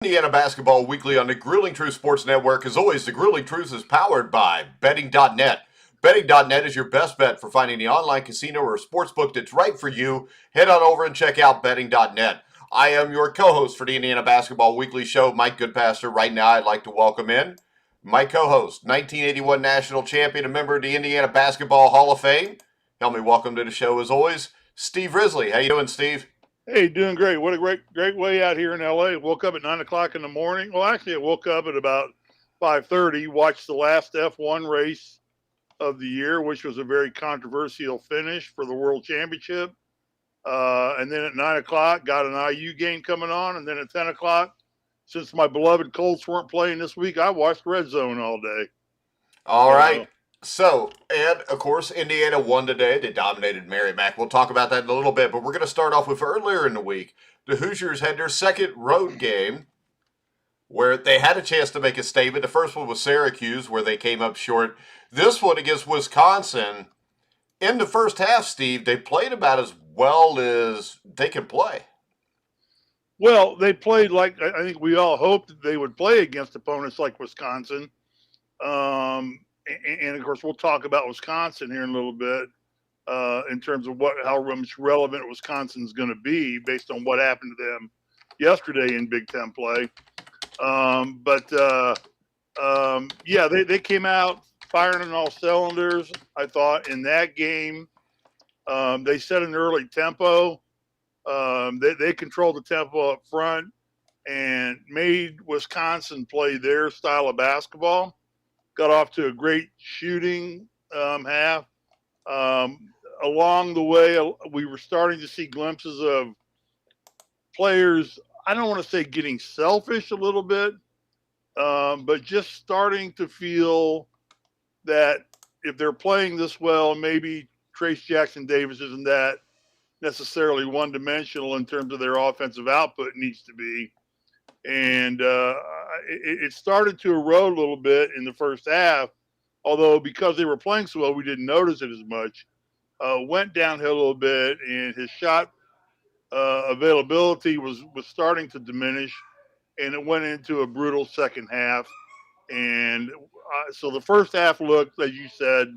Indiana Basketball Weekly on the Grueling Truth Sports Network. As always, the Grueling Truth is powered by Betting.net. Betting.net is your best bet for finding the online casino or sports book that's right for you. Head on over and check out Betting.net. I am your co-host for the Indiana Basketball Weekly show, Mike Goodpaster. Right now, I'd like to welcome in my co-host, 1981 national champion, a member of the Indiana Basketball Hall of Fame. Help me welcome to the show, as always, Steve Risley. How you doing, Steve? Hey, doing great. What a great way out here in LA. Woke up at 9 o'clock in the morning. Well, actually, I woke up at about 5:30. Watched the last F1 race of the year, which was a very controversial finish for the World Championship. And then at 9 o'clock, got an IU game coming on, and then at 10 o'clock, since my beloved Colts weren't playing this week, I watched Red Zone all day. All So right. So, and of course, Indiana won today. They dominated Merrimack. We'll talk about that in a little bit, but we're going to start off with earlier in the week. The Hoosiers had their second road game where they had a chance to make a statement. The first one was Syracuse, where they came up short. This one against Wisconsin, in the first half, Steve, they played about as well as they could play. well, they played like I think we all hoped that they would play against opponents like Wisconsin. And of course, we'll talk about Wisconsin here in a little bit in terms of how much relevant Wisconsin's going to be based on what happened to them yesterday in Big Ten play. But yeah, they came out firing on all cylinders. I thought in that game, they set an early tempo. They controlled the tempo up front and made Wisconsin play their style of basketball. Got off to a great shooting half. Along the way, we were starting to see glimpses of players. I don't want to say getting selfish a little bit, but just starting to feel that if they're playing this well, maybe Trace Jackson Davis isn't that necessarily one dimensional in terms of their offensive output needs to be. And it started to erode a little bit in the first half, although because they were playing so well, we didn't notice it as much. Went downhill a little bit, and his shot availability was starting to diminish, and it went into a brutal second half. And so the first half looked, as you said,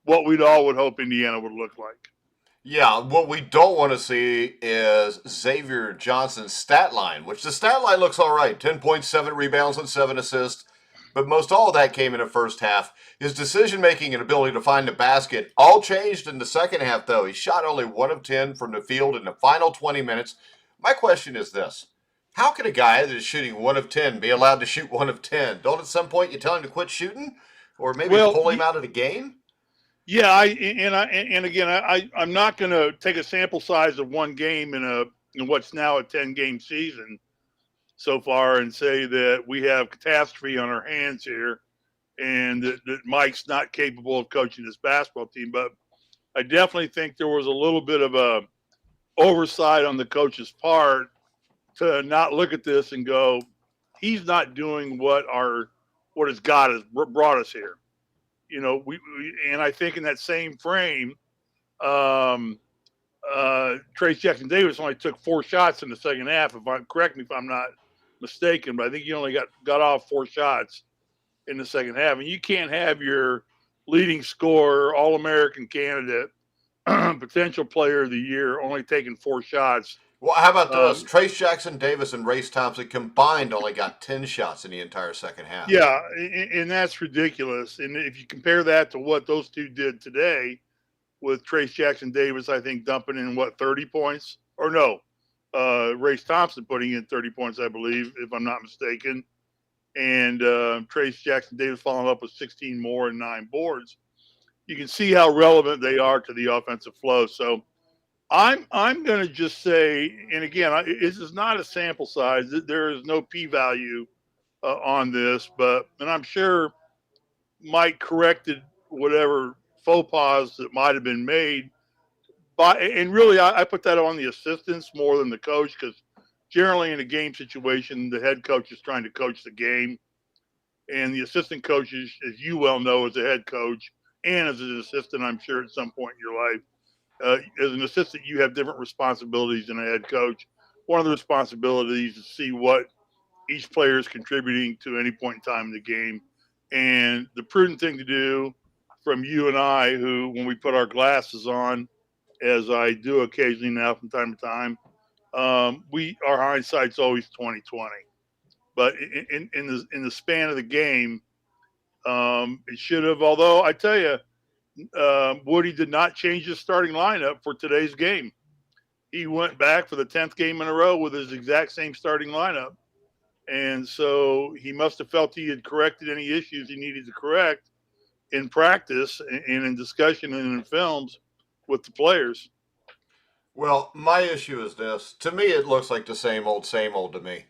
what we'd all would hope Indiana would look like. Yeah, what we don't want to see is Xavier Johnson's stat line, which the stat line looks all right 10.7 rebounds and 7 assists, but most all of that came in the first half. His decision making and ability to find the basket all changed in the second half, though. He shot only 1 of 10 from the field in the final 20 minutes. My question is this: how can a guy that is shooting 1 of 10 be allowed to shoot 1 of 10? Don't at some point you tell him to quit shooting? Or maybe Well, pull him out of the game? yeah, and again, I'm not going to take a sample size of one game in what's now a 10 game season so far and say that we have catastrophe on our hands here and that Mike's not capable of coaching this basketball team. But I definitely think there was a little bit of a oversight on the coach's part to not look at this and go, he's not doing what his God has brought us here. And I think in that same frame, um, Trace Jackson Davis only took 4 shots in the second half. Correct me if I'm not mistaken, but I think he only got off 4 shots in the second half. And you can't have your leading scorer, All American candidate, potential player of the year only taking 4 shots. Well, how about this? Um, Trace Jackson Davis and Race Thompson combined only got 10 shots in the entire second half. yeah, and that's ridiculous. And if you compare that to what those two did today, with Trace Jackson Davis, I think dumping in 30 points or no, Race Thompson putting in 30 points, I believe, if I'm not mistaken, and Trace Jackson Davis following up with 16 more and 9 boards. You can see how relevant they are to the offensive flow. So I'm going to just say, and again, this is not a sample size. There is no p-value on this, and I'm sure Mike corrected whatever faux pas that might have been made. And really, I put that on the assistants more than the coach because generally in a game situation, the head coach is trying to coach the game. And the assistant coaches, as you well know, as a head coach and as an assistant, I'm sure at some point in your life, as an assistant, you have different responsibilities than a head coach. One of the responsibilities is to see what each player is contributing to any point in time in the game. And the prudent thing to do from you and I, who, when we put our glasses on, as I do occasionally now from time to time, our hindsight's always 20/20. But in the span of the game, it should have. Although I tell you, Woody did not change his starting lineup for today's game. He went back for the 10th game in a row with his exact same starting lineup. And so he must have felt he had corrected any issues he needed to correct in practice and in discussion and in films with the players. Well, my issue is this. To me, it looks like the same old to me.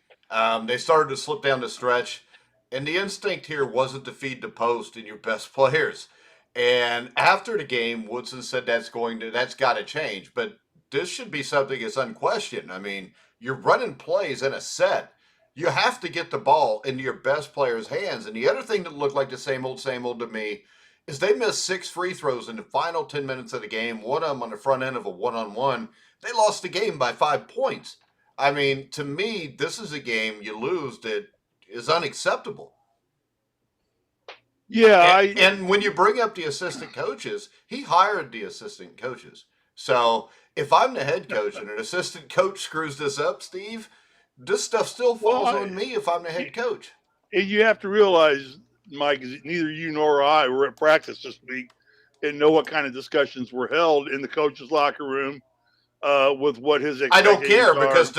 They started to slip down the stretch, and the instinct here wasn't to feed the post and your best players. And after the game, Woodson said that's got to change. But this should be something that's unquestioned. I mean, you're running plays in a set. You have to get the ball into your best player's hands. And the other thing that looked like the same old to me is they missed 6 free throws in the final 10 minutes of the game, one of them on the front end of a one-on-one. They lost the game by 5 points. I mean, to me, this is a game you lose that is unacceptable. Yeah. And when you bring up the assistant coaches, he hired the assistant coaches. So if I'm the head coach and an assistant coach screws this up, Steve, this stuff still falls on me if I'm the head coach. And you have to realize, Mike, neither you nor I were at practice this week and know what kind of discussions were held in the coach's locker room with what his expectations I don't care are. because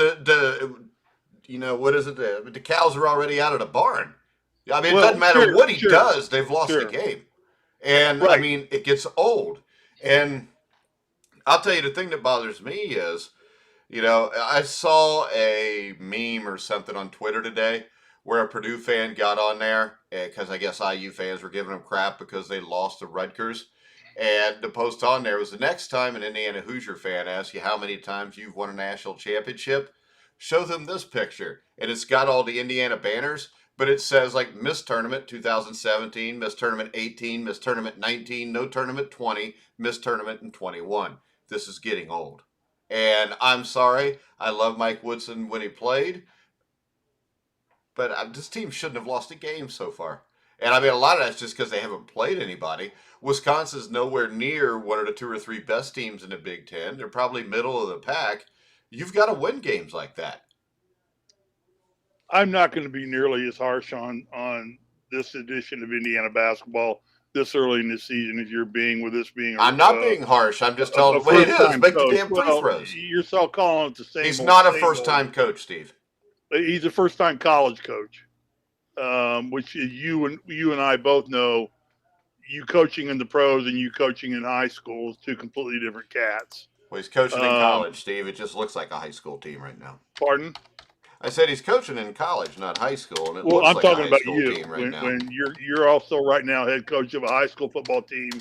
what is it? The cows are already out of the barn. I mean, it doesn't matter what he does; they've lost the game. And right. I mean, it gets old. And I'll tell you, the thing that bothers me is, I saw a meme or something on Twitter today where a Purdue fan got on there because I guess IU fans were giving them crap because they lost to Rutgers. And the post on there was, the next time an Indiana Hoosier fan asks you how many times you've won a national championship, show them this picture. And it's got all the Indiana banners, but it says like Miss Tournament 2017, Miss Tournament 18, Miss Tournament 19, No Tournament 20, Miss Tournament in 21. This is getting old. And I'm sorry, I love Mike Woodson when he played, but this team shouldn't have lost a game so far. And I mean, a lot of that's just because they haven't played anybody. Wisconsin's nowhere near one of the 2 or 3 best teams in the Big Ten. They're probably middle of the pack. You've got to win games like that. I'm not going to be nearly as harsh on this edition of Indiana basketball this early in the season as you're being with this being. I'm not being harsh. I'm just telling you what it is. Make the damn free throws. You're still calling it the same. He's not a first-time coach, Steve. He's a first-time college coach, which you and I both know. You coaching in the pros and you coaching in high school is 2 completely different cats. Well, he's coaching in college, Steve. It just looks like a high school team right now. Pardon? I said he's coaching in college, not high school. And I'm talking about you. When you're also right now head coach of a high school football team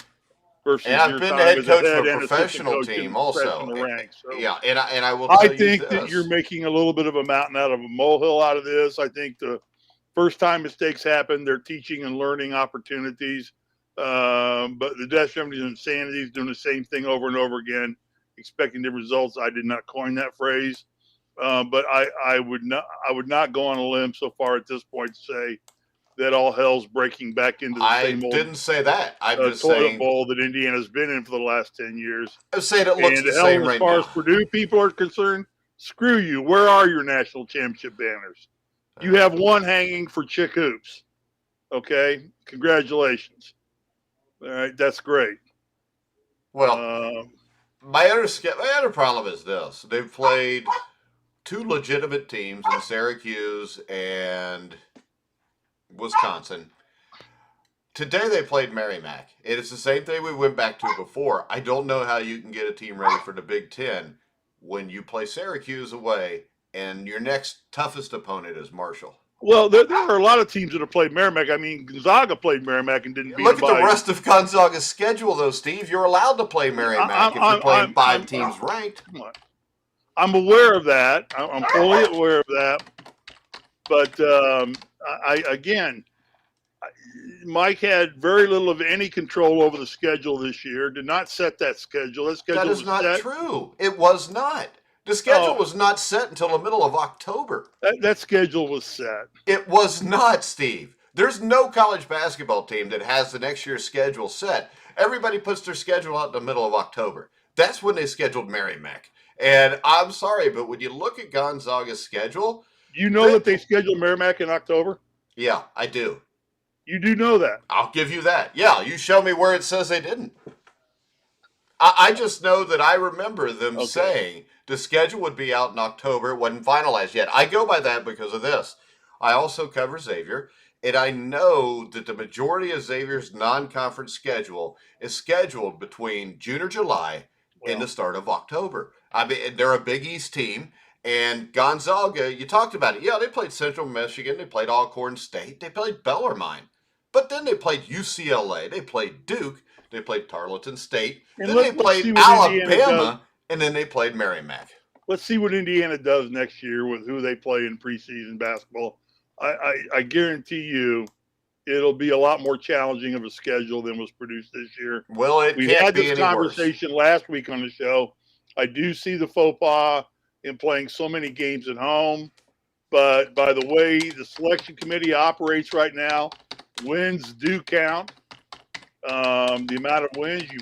versus and I've been the head coach of a professional team also. Yeah, and I will. I think that you're making a little bit of a mountain out of a molehill out of this. I think the first time mistakes happen, they're teaching and learning opportunities. But the death remedy and insanity is doing the same thing over and over again, expecting different results. I did not coin that phrase, but I would not go on a limb so far at this point to say that all hell's breaking back into the same old. I didn't say that. I'm just toilet saying bowl that Indiana's been in for the last 10 years. I'm saying it looks the same right now. As far as Purdue people are concerned, screw you. Where are your national championship banners? You have one hanging for Chick Hoops. Okay, congratulations. All right, that's great. Well, my other problem is this: they've played 2 legitimate teams in Syracuse and Wisconsin. Today they played Merrimack. It is the same thing we went back to before. I don't know how you can get a team ready for the Big Ten when you play Syracuse away and your next toughest opponent is Marshall. Well, there are a lot of teams that have played Merrimack. I mean, Gonzaga played Merrimack and didn't beat them. Look at the rest of Gonzaga's schedule, though, Steve. You're allowed to play Merrimack if you're playing 5 teams ranked. I'm aware of that. I'm fully aware of that. But, Mike had very little of any control over the schedule this year, did not set that schedule. That is not true. It was not. The schedule was not set until the middle of October. That schedule was set. It was not, Steve. There's no college basketball team that has the next year's schedule set. Everybody puts their schedule out in the middle of October. That's when they scheduled Merrimack. And I'm sorry, but when you look at Gonzaga's schedule, You know that they scheduled Merrimack in October? yeah, I do. You do know that. I'll give you that. Yeah, you show me where it says they didn't. I just know that I remember them saying the schedule would be out in October. It wasn't finalized yet. I go by that because of this. I also cover Xavier, and I know that the majority of Xavier's non-conference schedule is scheduled between June or July and the start of October. I mean, they're a Big East team, and Gonzaga, you talked about it. Yeah, they played Central Michigan. They played Alcorn State. They played Bellarmine. But then they played UCLA. They played Duke. They played Tarleton State. And then they played Alabama. And then they played Merrimack. Let's see what Indiana does next year with who they play in preseason basketball. I guarantee you it'll be a lot more challenging of a schedule than was produced this year. Well, we had this conversation last week on the show. I do see the faux pas in playing so many games at home. But by the way the selection committee operates right now, wins do count. The amount of wins you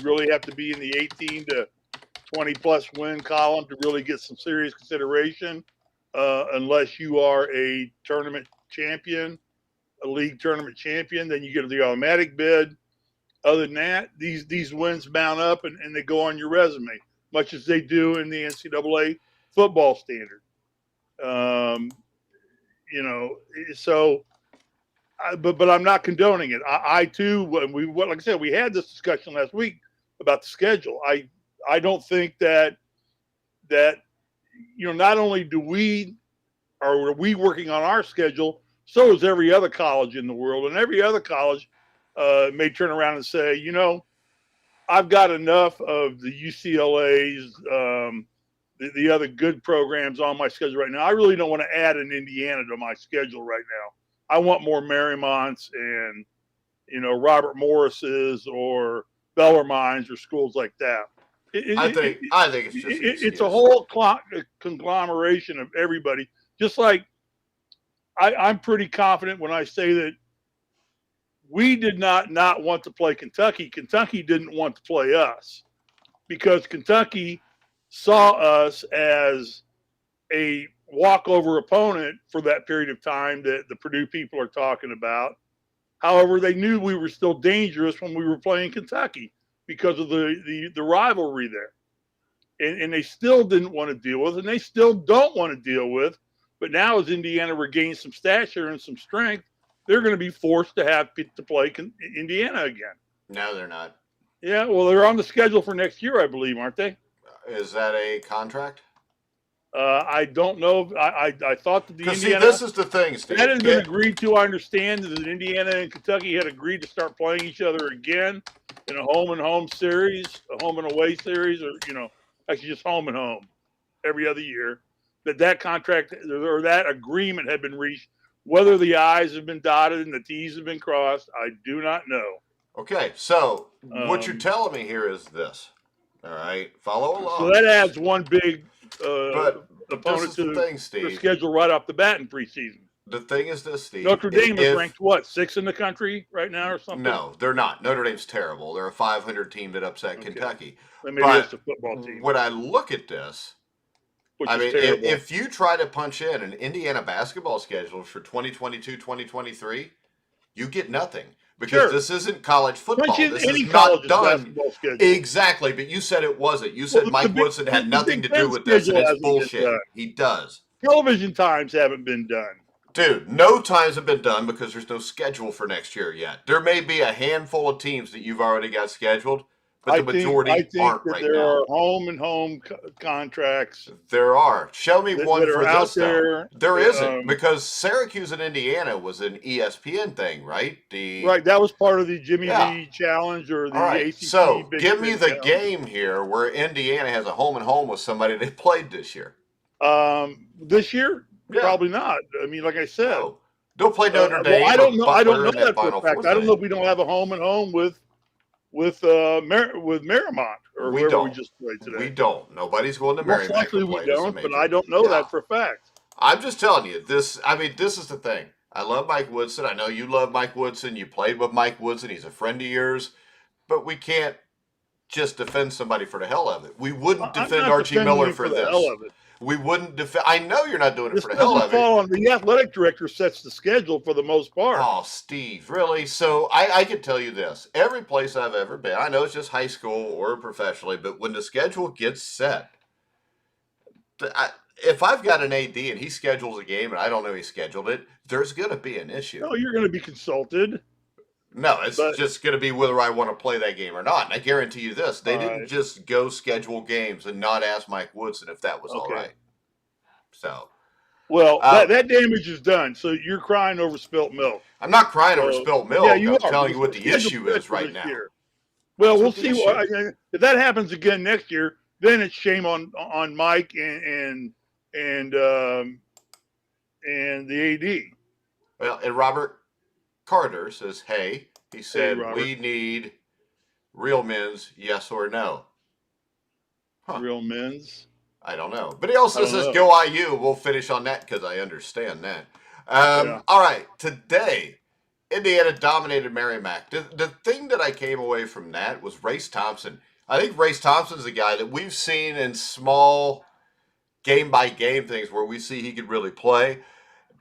really have to be in the 18 to 20 plus win column to really get some serious consideration, unless you are a tournament champion, a league tournament champion, then you get the automatic bid. Other than that, these wins mount up and they go on your resume, much as they do in the NCAA football standard. But I'm not condoning it. I too, like I said, we had this discussion last week about the schedule. I don't think that not only are we working on our schedule, so is every other college in the world, and every other college may turn around and say, I've got enough of the UCLA's, the other good programs on my schedule right now. I really don't want to add an Indiana to my schedule right now. I want more Marymount's and, Robert Morris's or Bellarmine's or schools like that. I think it's just it's a whole conglomeration of everybody. Just like I'm pretty confident when I say that we did not want to play Kentucky. Kentucky didn't want to play us because Kentucky saw us as a walkover opponent for that period of time that the Purdue people are talking about. However, they knew we were still dangerous when we were playing Kentucky because of the rivalry there. And they still didn't want to deal with, and they still don't want to deal with. But now as Indiana regains some stature and some strength, they're going to be forced to have to play Indiana again. No, they're not. Yeah, well, they're on the schedule for next year, I believe, aren't they? Is that a contract? I don't know. I thought that the Indiana. See, this is the thing, Steve. That had been agreed to. I understand that Indiana and Kentucky had agreed to start playing each other again in a home and home series, a home and away series, or actually just home and home every other year. That contract or that agreement had been reached. Whether the I's have been dotted and the T's have been crossed, I do not know. Okay, so what you're telling me here is this. All right, follow along. So that adds one big opponent to the schedule right off the bat in preseason. The thing is this, Steve. Notre Dame is ranked, 6th in the country right now or something? No, they're not. Notre Dame's terrible. They're a 500 team that upset Kentucky. Maybe it's a football team. When I look at this, if you try to punch in an Indiana basketball schedule for 2022-2023, you get nothing. Because this isn't college football. This is not done. Exactly, but you said it wasn't. You said Mike Woodson had nothing to do with this, and it's bullshit. He does. Television times haven't been done. Dude, no times have been done because there's no schedule for next year yet. There may be a handful of teams that you've already got scheduled, but the majority aren't right now. There are home and home contracts. There are. Show me one for this there. There isn't, because Syracuse and Indiana was an ESPN thing, right? Right, that was part of the Jimmy V Challenge or the ACC. So give me the game here where Indiana has a home and home with somebody they played this year. This year? Yeah. Probably not. I mean, like I said. No. They'll play Notre Dame. I don't know that for a fact. I don't know if we don't have a home and home with with Merrimack or We whoever we don't. just played We today. don't. Nobody's going to Most Merrimack to likely we play as a don't, but I major. don't know Yeah. that for a fact. I'm just telling you, this, I mean, this is the thing. I love Mike Woodson. I know you love Mike Woodson. You played with Mike Woodson. He's a friend of yours. But we can't just defend somebody for the hell of it. We wouldn't I'm defend not Archie defending Miller him for for the hell this. of it. We wouldn't defend. I know you're not doing it This for the hell doesn't of it. fall on the athletic director sets the schedule for the most part. Oh, Steve, really? So I can tell you this. Every place I've ever been, I know it's just high school or professionally, but when the schedule gets set, if I've got an AD and he schedules a game and I don't know he scheduled it, there's going to be an issue. No, you're going to be consulted, No, it's but just going to be whether I want to play that game or not. And I guarantee you this: they all didn't right, just go schedule games and not ask Mike Woodson if that was all okay. right. So Well, uh, that damage is done. So you're crying over spilt milk. I'm not crying over So spilt yeah, milk. you I'm are telling because you what the the schedule's issue set is for right this now. year. Well, That's we'll what the see. issue is. If that happens again next year, then it's shame on Mike and the AD. Well, and Robert Carter says, "Hey," he Hey, said, Robert, "we need real men's yes or no." Huh? real men's. I don't know. But he I also don't says, know. "Go IU." We'll finish on that because I understand that. Yeah. All right, today Indiana dominated Merrimack. The thing that I came away from that was Race Thompson. I think Race Thompson's a guy that we've seen in small game by game things where we see he could really play.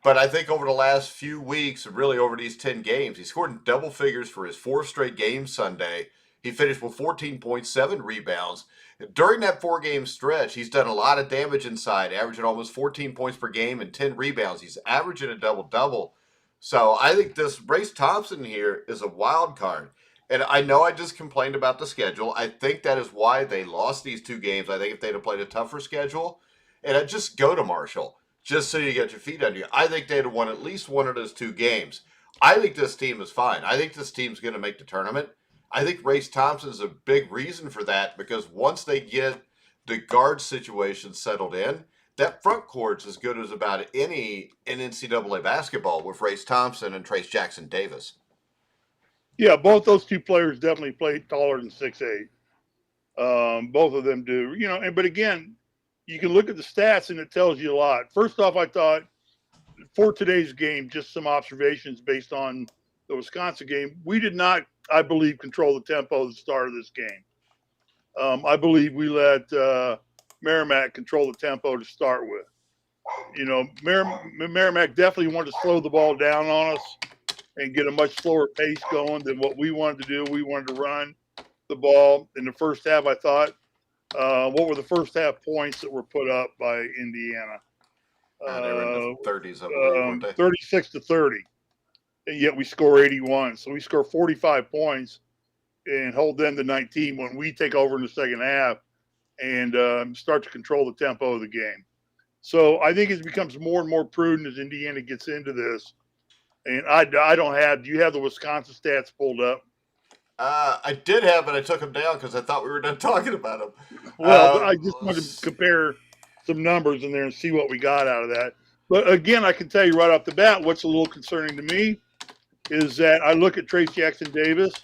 But I think over the last few weeks, really over these 10 games, he scored in double figures for his fourth straight game Sunday. He finished with 14.7 rebounds. During that 4 game stretch, he's done a lot of damage inside, averaging almost 14 points per game and 10 rebounds. He's averaging a double double. So I think this Brace Thompson here is a wild card. And I know I just complained about the schedule. I think that is why they lost these 2 games. I think if they'd have played a tougher schedule, and I'd just go to Marshall just so you get your feet under you. I think they'd have won at least one of those 2 games. I think this team is fine. I think this team's going to make the tournament. I think Race Thompson is a big reason for that because once they get the guard situation settled in, that front court's as good as about any in NCAA basketball with Race Thompson and Trace Jackson Davis. Yeah, both those two players definitely play taller than 6'8". Both of them do. But again, you can look at the stats and it tells you a lot. First off, I thought for today's game, just some observations based on the Wisconsin game. We did not, I believe, control the tempo at the start of this game. I believe we let Merrimack control the tempo to start with. Merrimack definitely wanted to slow the ball down on us and get a much slower pace going than what we wanted to do. We wanted to run the ball in the first half. I thought, what were the first half points that were put up by Indiana? They were in the 30s, I believe, weren't they? 36-30, and yet we score 81. So we score 45 points and hold them to 19 when we take over in the second half and start to control the tempo of the game. So I think it becomes more and more prudent as Indiana gets into this. And I don't have. Do you have the Wisconsin stats pulled up? I did have, but I took them down because I thought we were done talking about them. Well, I just wanted to compare some numbers in there and see what we got out of that. But again, I can tell you right off the bat, what's a little concerning to me is that I look at Trace Jackson Davis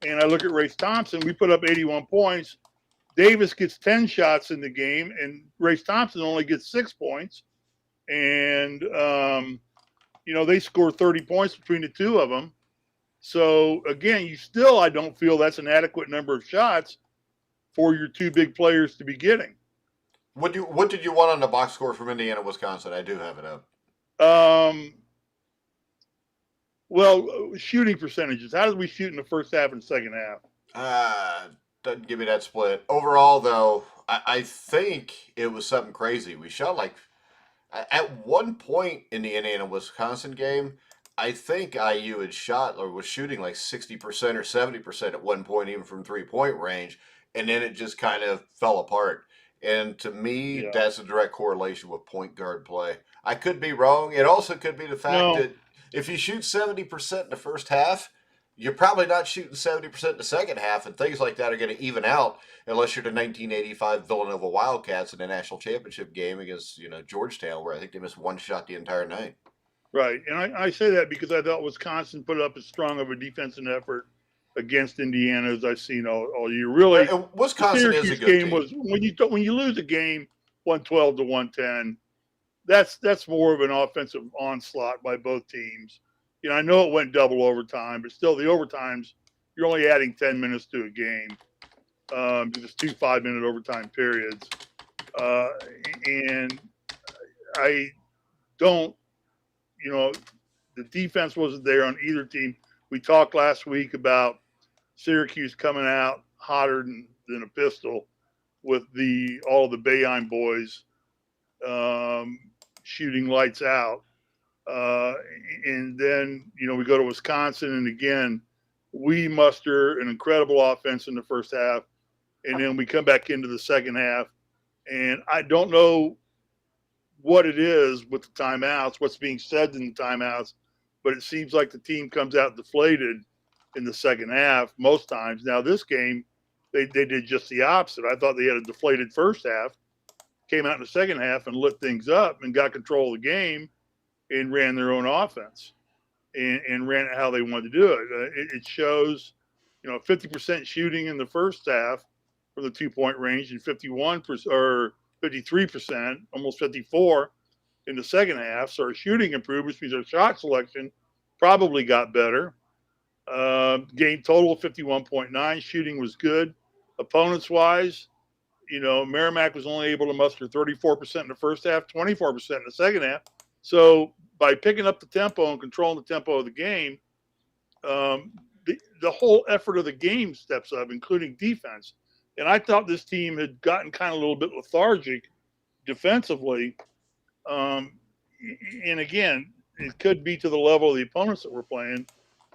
and I look at Race Thompson. We put up 81 points. Davis gets 10 shots in the game, and Race Thompson only gets 6 points. And they score 30 points between the two of them. So again, I don't feel that's an adequate number of shots for your two big players to be getting. What did you want on the box score from Indiana, Wisconsin? I do have it up. Well, shooting percentages. How did we shoot in the first half and second half? Doesn't give me that split. Overall, though, I think it was something crazy. We shot like at one point in the Indiana Wisconsin game. I think IU had shot or was shooting like 60% or 70% at one point, even from 3-point range, and then it just kind of fell apart. And to me, Yeah. that's a direct correlation with point guard play. I could be wrong. It also could be the fact that if you shoot 70% in the first half, you're probably not shooting 70% in the second half, and things like that are going to even out unless you're the 1985 Villanova Wildcats in the national championship game against Georgetown, where I think they missed one shot the entire night. Right, and I say that because I thought Wisconsin put up as strong of a defensive effort against Indiana as I've seen all year. Really, And the Wisconsin is a Syracuse good game team. was when you lose a game 112 to 110. That's more of an offensive onslaught by both teams. I know it went double overtime, but still the overtimes you're only adding 10 minutes to a game. Just 2 5-minute overtime periods, and I don't, the defense wasn't there on either team. We talked last week about Syracuse coming out hotter than a pistol with all of the Bayheim boys um, shooting lights out. And then, we go to Wisconsin, and again, we muster an incredible offense in the first half, and then we come back into the second half. And I don't know what it is with the timeouts, what's being said in the timeouts, but it seems like the team comes out deflated in the second half most times. Now, this game, they did just the opposite. I thought they had a deflated first half, came out in the second half and lit things up and got control of the game and ran their own offense and ran it how they wanted to do it. It shows, 50% shooting in the first half from the 2-point range and 51% or 53%, almost 54 in the second half. So our shooting improved, which means our shot selection probably got better. Game total 51.9. Shooting was good. Opponents wise, Merrimack was only able to muster 34% in the first half, 24% in the second half. So by picking up the tempo and controlling the tempo of the game, the whole effort of the game steps up, including defense. And I thought this team had gotten kind of a little bit lethargic defensively. And again, it could be to the level of the opponents that we're playing.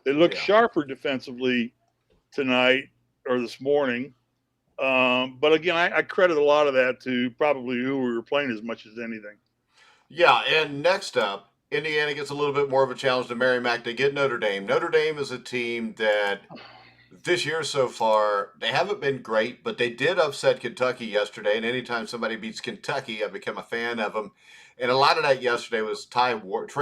They look sharper defensively tonight or this morning. But again, I credit a lot of that to probably who we were playing as much as anything. Yeah, and next up, Indiana gets a little bit more of a challenge to Merrimack. They get Notre Dame. Notre Dame is a team that this year so far, they haven't been great, but they did upset Kentucky yesterday. And anytime somebody beats Kentucky, I become a fan of them. And a lot of that yesterday was Trey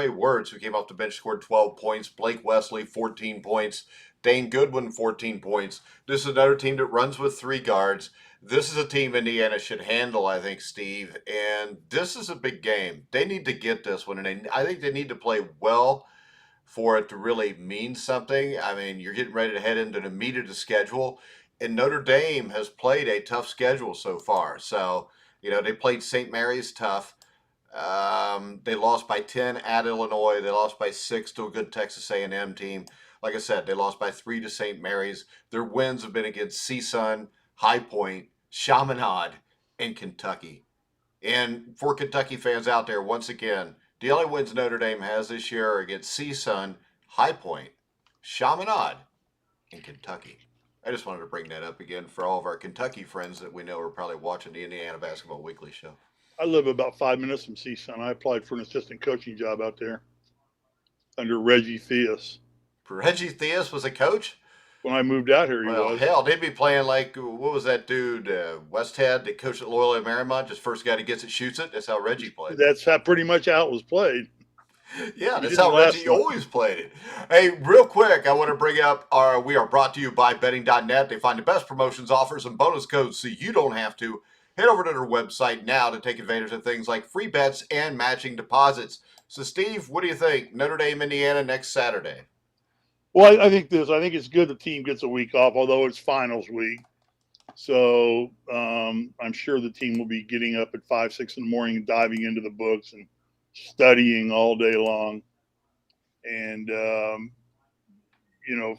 Wertz, who came off the bench, scored 12 points. Blake Wesley, 14 points. Dane Goodwin, 14 points. This is another team that runs with 3 guards. This is a team Indiana should handle, I think, Steve. And this is a big game. They need to get this one. And I think they need to play well for it to really mean something. I mean, you're getting ready to head into the meat of the schedule. And Notre Dame has played a tough schedule so far. So, they played St. Mary's tough. They lost by 10 at Illinois. They lost by 6 to a good Texas A&M team. Like I said, they lost by 3 to St. Mary's. Their wins have been against CSUN, High Point, Chaminade, and Kentucky. And for Kentucky fans out there, once again, the only wins Notre Dame has this year are against CSUN, High Point, Chaminade, and Kentucky. I just wanted to bring that up again for all of our Kentucky friends that we know are probably watching the Indiana Basketball Weekly show. I live about 5 minutes from CSUN. I applied for an assistant coaching job out there under Reggie Theus. Reggie Theus was a coach? When I moved out here, he was. Hell, they'd be playing like, what was that dude, Westhead, that coached at Loyola Marymount, just first guy that gets it, shoots it? That's how Reggie played. That's pretty much how it was played. Yeah, that's how Reggie always played it. Hey, real quick, I want to bring up we are brought to you by betting.net. They find the best promotions, offers, and bonus codes so you don't have to. Head over to their website now to take advantage of things like free bets and matching deposits. So, Steve, what do you think? Notre Dame, Indiana next Saturday. Well, I think it's good the team gets a week off, although it's finals week. So I'm sure the team will be getting up at 5, 6 in the morning and diving into the books and studying all day long and,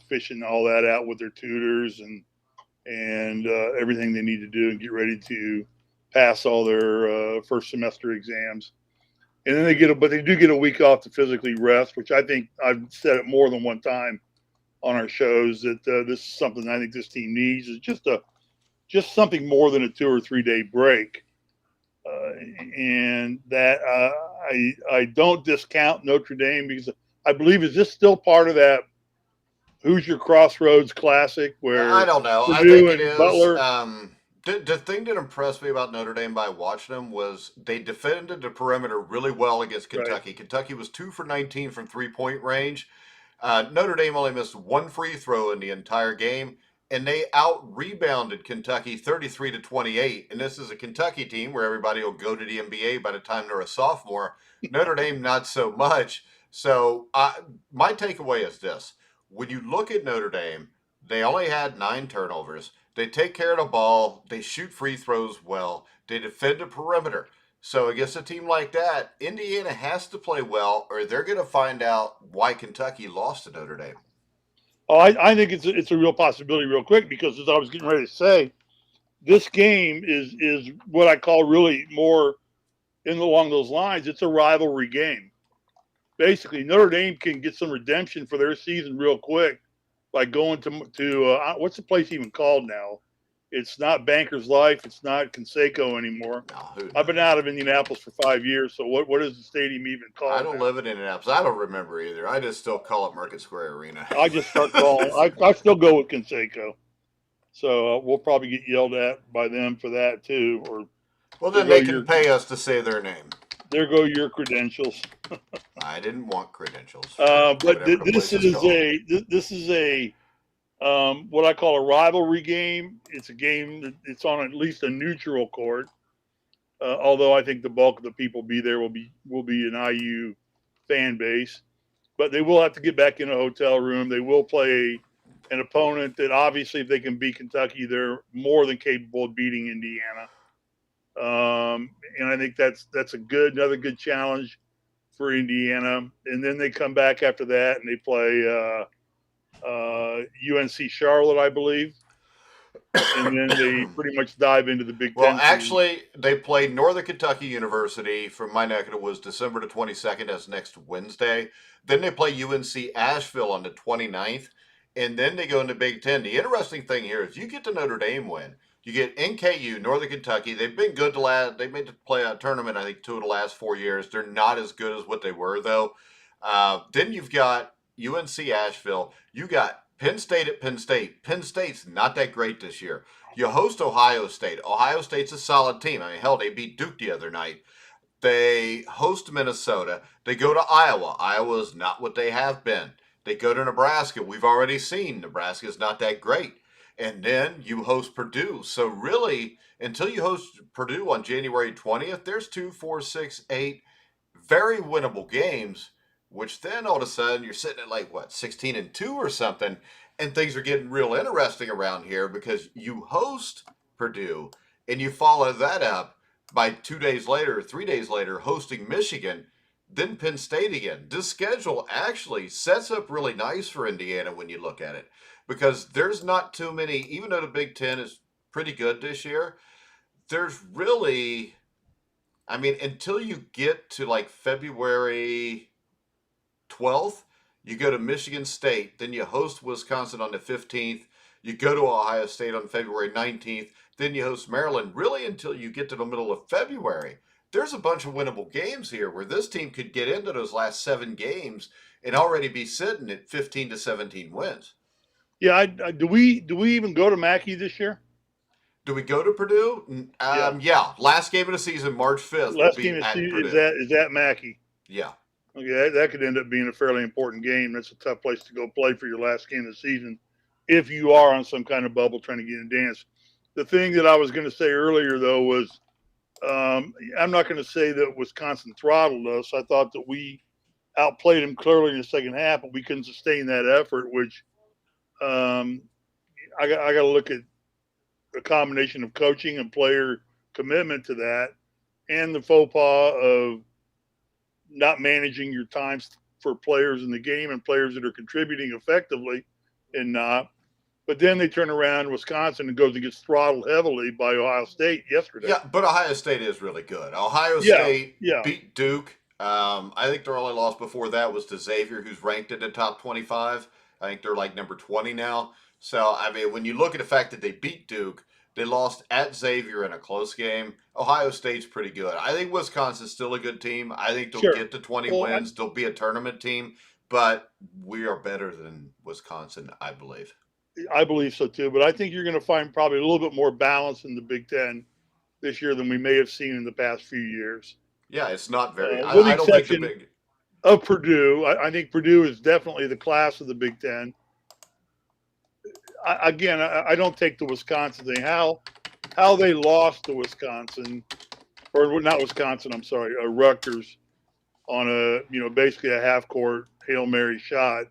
fishing all that out with their tutors and everything they need to do and get ready to pass all their first semester exams. And then they do get a week off to physically rest, which I think I've said it more than one time on our shows that this is something I think this team needs is just something more than a 2 or 3 day break. And that I don't discount Notre Dame because I believe is this still part of that Hoosier Crossroads Classic where I don't know. Purdue I think it is. Butler. The thing that impressed me about Notre Dame by watching them was they defended the perimeter really well against Kentucky. Right. Kentucky was 2 for 19 from 3-point range. Notre Dame only missed one free throw in the entire game, and they out rebounded Kentucky 33-28. And this is a Kentucky team where everybody will go to the NBA by the time they're a sophomore. Notre Dame, not so much. So, my takeaway is this: when you look at Notre Dame, they only had 9 turnovers. They take care of the ball. They shoot free throws well. They defend the perimeter. So against a team like that, Indiana has to play well, or they're going to find out why Kentucky lost to Notre Dame. Oh, I think it's a real possibility real quick, because as I was getting ready to say, this game is what I call really more along those lines. It's a rivalry game. Basically, Notre Dame can get some redemption for their season real quick by going to what's the place even called now? It's not Banker's Life. It's not Conseco anymore. No, I've been out of Indianapolis for 5 years, so what is the stadium even called? I don't live in Indianapolis. I don't remember either. I just still call it Market Square Arena. I just start calling. I still go with Conseco. So we'll probably get yelled at by them for that too. Or well, then they can pay us to say their name. There go your credentials. I didn't want credentials. But this is a what I call a rivalry game. It's a game that it's on at least a neutral court. Although I think the bulk of the people will be an IU fan base, but they will have to get back in a hotel room. They will play an opponent that obviously, if they can beat Kentucky, they're more than capable of beating Indiana. And I think that's another good challenge for Indiana. And then they come back after that and they play UNC Charlotte, I believe. And then they pretty much dive into the Big Ten. Well, actually, they played Northern Kentucky University from my neck of the woods December the 22nd. That's next Wednesday. Then they play UNC Asheville on the 29th. And then they go into Big Ten. The interesting thing here is you get the Notre Dame win. You get NKU, Northern Kentucky. They've been good they made the play a tournament, I think, 2 of the last 4 years. They're not as good as what they were, though. Then you've got UNC Asheville. You got Penn State at Penn State. Penn State's not that great this year. You host Ohio State. Ohio State's a solid team. I mean, hell, they beat Duke the other night. They host Minnesota. They go to Iowa. Iowa's not what they have been. They go to Nebraska. We've already seen Nebraska's not that great. And then you host Purdue. So really, until you host Purdue on January 20th, there's 2, 4, 6, 8 very winnable games, which then all of a sudden you're sitting at like, 16-2 or something, and things are getting real interesting around here because you host Purdue and you follow that up by 2 days later or 3 days later hosting Michigan, then Penn State again. This schedule actually sets up really nice for Indiana when you look at it, because there's not too many, even though the Big Ten is pretty good this year, there's really, I mean, until you get to like February 12th, you go to Michigan State, then you host Wisconsin on the 15th, you go to Ohio State on February 19th, then you host Maryland, really until you get to the middle of February. There's a bunch of winnable games here where this team could get into those last 7 games and already be sitting at 15 to 17 wins. Yeah, do we even go to Mackey this year? Do we go to Purdue? Yeah. Last game of the season, March 5th. Last game of the season is at Mackey. Yeah. Okay, that could end up being a fairly important game. That's a tough place to go play for your last game of the season if you are on some kind of bubble trying to get in dance. The thing that I was going to say earlier, though, was I'm not going to say that Wisconsin throttled us. I thought that we outplayed them clearly in the second half, but we couldn't sustain that effort, which I got to look at a combination of coaching and player commitment to that, and the faux pas of not managing your times for players in the game and players that are contributing effectively and not. But then they turn around Wisconsin and goes and gets throttled heavily by Ohio State yesterday. Yeah, but Ohio State is really good. Ohio State beat Duke. I think their only loss before that was to Xavier, who's ranked in the top 25. I think they're like number 20 now. So, I mean, when you look at the fact that they beat Duke, they lost at Xavier in a close game. Ohio State's pretty good. I think Wisconsin's still a good team. I think they'll get to 20 wins. They'll be a tournament team. But we are better than Wisconsin, I believe. I believe so, too. But I think you're going to find probably a little bit more balance in the Big Ten this year than we may have seen in the past few years. Yeah, it's not very – I don't think the big of Purdue. I think Purdue is definitely the class of the Big Ten. I don't take the Wisconsin thing. How they lost to Wisconsin, or not Wisconsin, I'm sorry, Rutgers on basically a half court Hail Mary shot.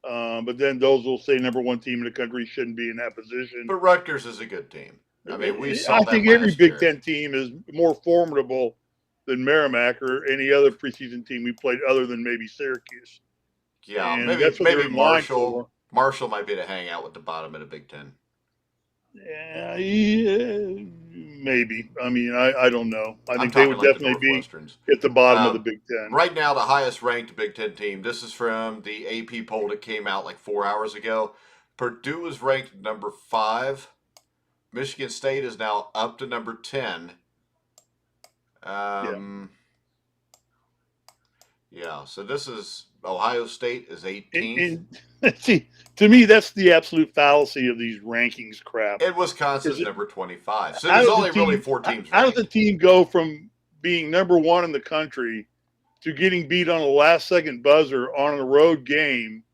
But then those will say number one team in the country shouldn't be in that position. But Rutgers is a good team. I mean, we saw I that think every last Big year. Ten team is more formidable than Merrimack or any other preseason team we played other than maybe Syracuse. Yeah, And maybe that's what they're in line Marshall. for. Marshall might be to hang out with the bottom of the Big Ten. Yeah, maybe. I mean, I don't know. I I'm think they talking would like the definitely be Northwesterns. at the bottom of the Big Ten. Right now, the highest ranked Big Ten team. This is from the AP poll that came out like 4 hours ago. Purdue is ranked number 5. Michigan State is now up to number 10. Yeah. Yeah, so this is Ohio State is 18th. And see, to me, that's the absolute fallacy of these rankings crap. And Wisconsin's number 25. So How there's does only the team, really 4 teams How ranked. does the team go from being number one in the country to getting beat on a last second buzzer on a road game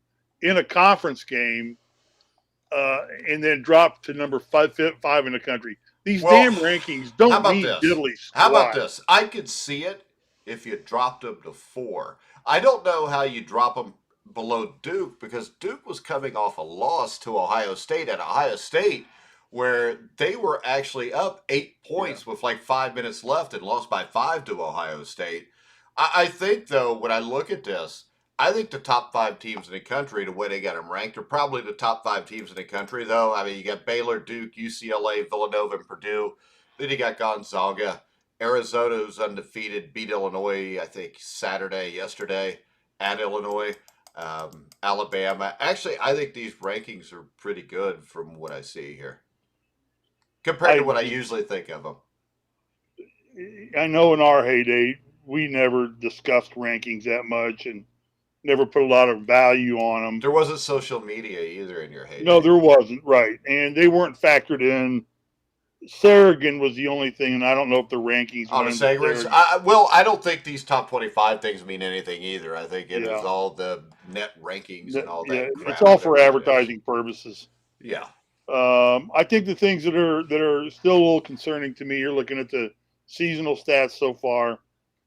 in a conference game and then drop to number five in the country? These damn rankings don't mean diddly squat. How about this? I could see it if you dropped them to 4. I don't know how you drop them below Duke because Duke was coming off a loss to Ohio State at Ohio State where they were actually up 8 points with like 5 minutes left and lost by 5 to Ohio State. I think, though, when I look at this, I think the top 5 teams in the country, the way they got them ranked, are probably the top 5 teams in the country, though. I mean, you got Baylor, Duke, UCLA, Villanova, and Purdue. Then you got Gonzaga. Arizona, who's undefeated, beat Illinois, I think, yesterday, at Illinois. Alabama. Actually, I think these rankings are pretty good from what I see here compared to what I usually think of them. I know in our heyday, we never discussed rankings that much and never put a lot of value on them. There wasn't social media either in your heyday. No, there wasn't, right. And they weren't factored in. Saragan was the only thing, and I don't know if the rankings on the Sagrants. I don't think these top 25 things mean anything either. I think it is all the net rankings and all that. Yeah, crap, it's all for advertising purposes. Yeah. I think the things that are still a little concerning to me, you're looking at the seasonal stats so far,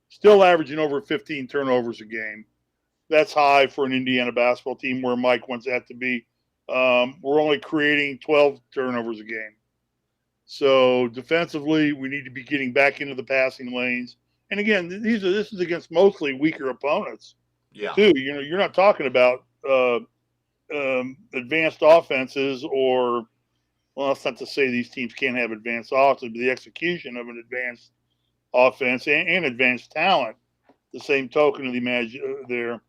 still averaging over 15 turnovers a game. That's high for an Indiana basketball team where Mike wants that to be. We're only creating 12 turnovers a game. So defensively, we need to be getting back into the passing lanes. And again, this is against mostly weaker opponents. Yeah. Too. You're not talking about advanced offenses or, well, that's not to say these teams can't have advanced offenses, but the execution of an advanced offense and advanced talent. The same token of the imagine there.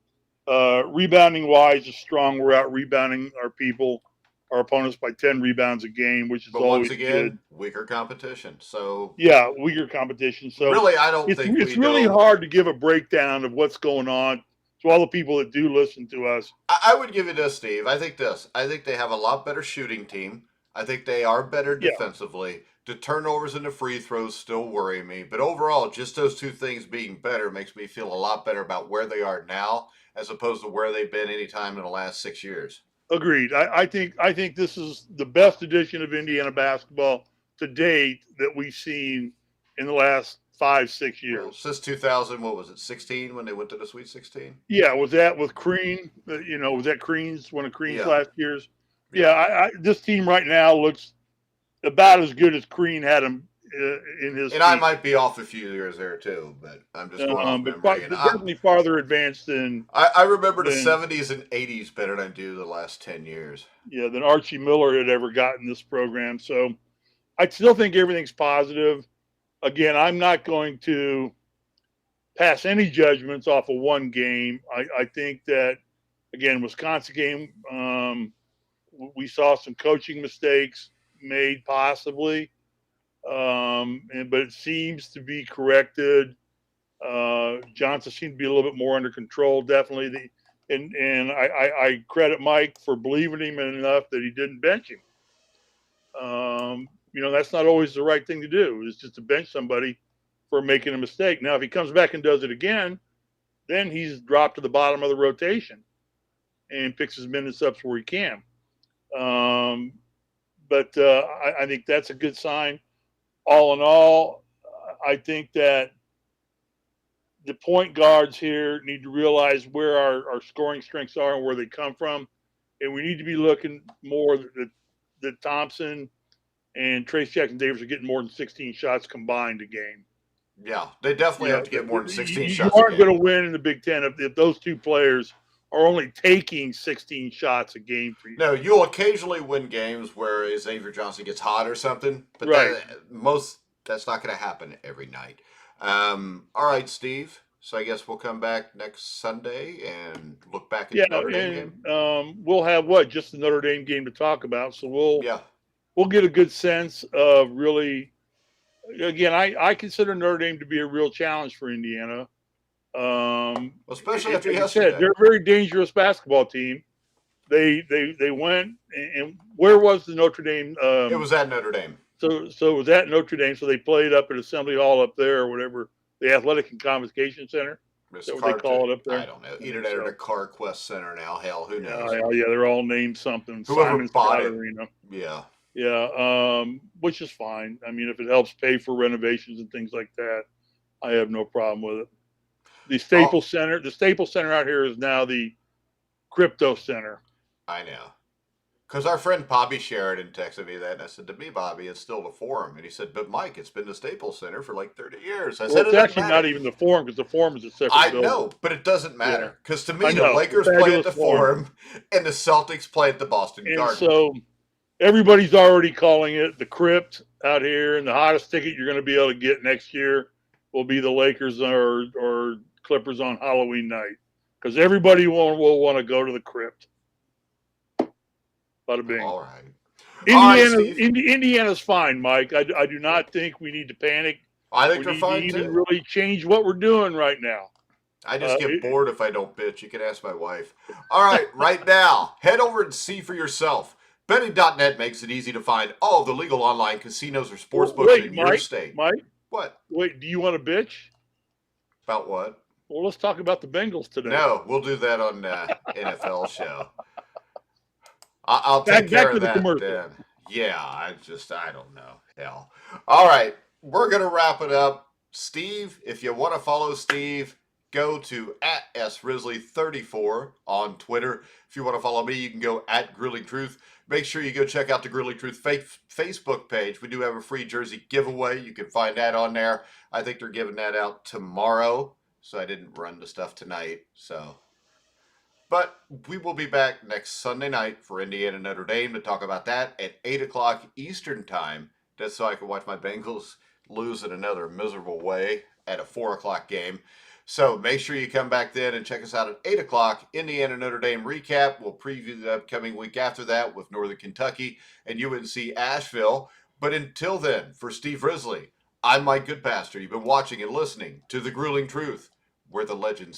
Rebounding wise is strong. We're out rebounding our opponents by 10 rebounds a game, which is always once again, good. Weaker competition. So yeah, weaker competition. So really, I don't think it's really hard to give a breakdown of what's going on to all the people that do listen to us. I would give you this, Steve. I think they have a lot better shooting team. I think they are better defensively. Yeah. The turnovers and the free throws still worry me. But overall, just those two things being better makes me feel a lot better about where they are now as opposed to where they've been any time in the last 6 years. Agreed. I think this is the best edition of Indiana basketball to date that we've seen in the last 5-6 years. Well, since 2000, what was it, 16 when they went to the Sweet 16? Yeah, was that with Crean? Was that Crean's one of Crean's last years? Yeah, this team right now looks about as good as Crean had him in his. And team. I might be off a few years there too, but I'm just going off memory. But definitely farther advanced than. I remember the 70s and 80s better than I do the last 10 years. Yeah, than Archie Miller had ever gotten this program. So I still think everything's positive. Again, I'm not going to pass any judgments off of one game. I think that, again, Wisconsin game, we saw some coaching mistakes made possibly, but it seems to be corrected. Johnson seemed to be a little bit more under control, definitely. And I credit Mike for believing him enough that he didn't bench him. That's not always the right thing to do. It's just to bench somebody for making a mistake. Now, if he comes back and does it again, then he's dropped to the bottom of the rotation and picks his minutes up where he can. But I think that's a good sign. All in all, I think that the point guards here need to realize where our scoring strengths are and where they come from. And we need to be looking more that Thompson and Trace Jackson Davis are getting more than 16 shots combined a game. Yeah, they definitely have to get more than 16 you shots a aren't game. going to win in the Big Ten if those two players are only taking 16 shots a game for you. No, you'll occasionally win games where Xavier Johnson gets hot or something, but Right. that's not going to happen every night. All right, Steve. So I guess we'll come back next Sunday and look back at the Notre Dame game. We'll have just the Notre Dame game to talk about. So we'll get a good sense of really. Again, I consider Notre Dame to be a real challenge for Indiana. Especially after yesterday. Said, they're a very dangerous basketball team. They went, and where was the Notre Dame? It was at Notre Dame. So it was at Notre Dame. So they played up at Assembly Hall up there, or whatever, the Athletic and Convocation Center. Is that what they call it up there? I don't know. Either that or the CarQuest Center now. Hell, who knows? Yeah, they're all named something. Whoever Simon's bought it. Arena. Yeah. Yeah, which is fine. I mean, if it helps pay for renovations and things like that, I have no problem with it. The Staples Center out here is now the Crypto Center. I know. Because our friend Bobby Sheridan texted me that, and I said, to me, Bobby, it's still the Forum. And he said, but Mike, it's been the Staples Center for like 30 years. I said, it's actually not even the Forum, because the Forum is a separate building. I know, but it doesn't matter. Because to me, the Lakers play at the Forum, and the Celtics play at the Boston Garden. So everybody's already calling it the Crypt out here, and the hottest ticket you're going to be able to get next year will be the Lakers or Clippers on Halloween night, because everybody will want to go to the Crypt. Bada bing. All right. Indiana's fine, Mike. I do not think we need to panic. I think they're fine, too. too. Even really change what we're doing right now. I just get bored if I don't bitch. You can ask my wife. All right, right now, head over and see for yourself. Betting.net makes it easy to find all of the legal online casinos or sportsbooks in your state. Mike? What? Wait, do you want to bitch? About what? Well, let's talk about the Bengals today. No, we'll do that on NFL show. I'll take care of that then. Yeah, I don't know. Hell. All right, we're going to wrap it up. Steve, if you want to follow Steve, go to @SRisley34 on Twitter. If you want to follow me, you can go @GrillingTruth. Make sure you go check out the Grilling Truth Facebook page. We do have a free jersey giveaway. You can find that on there. I think they're giving that out tomorrow, so I didn't run the stuff tonight. But we will be back next Sunday night for Indiana Notre Dame to talk about that at 8 o'clock Eastern time. That's so I can watch my Bengals lose in another miserable way at a 4 o'clock game. So make sure you come back then and check us out at 8 o'clock. Indiana Notre Dame recap. We'll preview the upcoming week after that with Northern Kentucky and UNC Asheville. But until then, for Steve Risley, I'm Mike Goodpaster. You've been watching and listening to The Grueling Truth, where the legends